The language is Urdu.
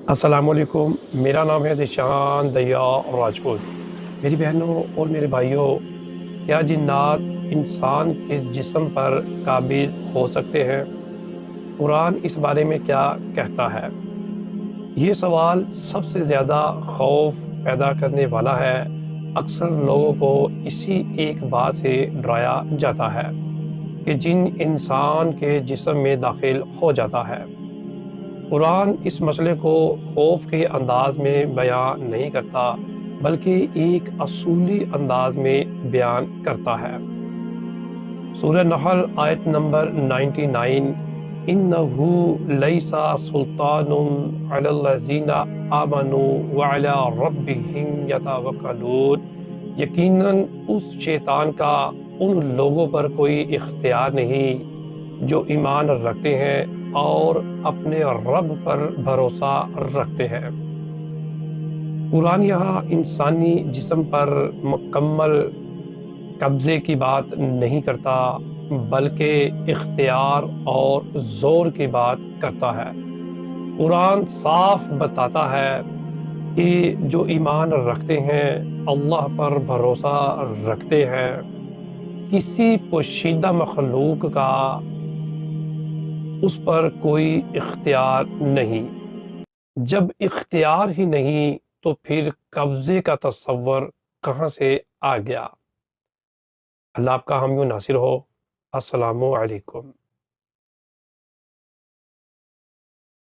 السلام علیکم، میرا نام ہے ذیشان دیا راجپوت۔ میری بہنوں اور میرے بھائیوں، کیا جنات انسان کے جسم پر قابض ہو سکتے ہیں؟ قرآن اس بارے میں کیا کہتا ہے؟ یہ سوال سب سے زیادہ خوف پیدا کرنے والا ہے۔ اکثر لوگوں کو اسی ایک بات سے ڈرایا جاتا ہے کہ جن انسان کے جسم میں داخل ہو جاتا ہے۔ قرآن اس مسئلے کو خوف کے انداز میں بیان نہیں کرتا، بلکہ ایک اصولی انداز میں بیان کرتا ہے۔ سورہ نحل آیت نمبر 99، اِنَّهُ لَيْسَ سُلْطَانٌ عَلَى الَّذِينَ آمَنُوا وَعَلَى رَبِّهِمْ يَتَوَكَّلُونَ، یقیناً اس شیطان کا ان لوگوں پر کوئی اختیار نہیں جو ایمان رکھتے ہیں اور اپنے رب پر بھروسہ رکھتے ہیں۔ قرآن یہاں انسانی جسم پر مکمل قبضے کی بات نہیں کرتا، بلکہ اختیار اور زور کی بات کرتا ہے۔ قرآن صاف بتاتا ہے کہ جو ایمان رکھتے ہیں، اللہ پر بھروسہ رکھتے ہیں، کسی پوشیدہ مخلوق کا اس پر کوئی اختیار نہیں۔ جب اختیار ہی نہیں تو پھر قبضے کا تصور کہاں سے آ گیا؟ اللہ آپ کا حامی و ناصر ہو۔ السلام علیکم۔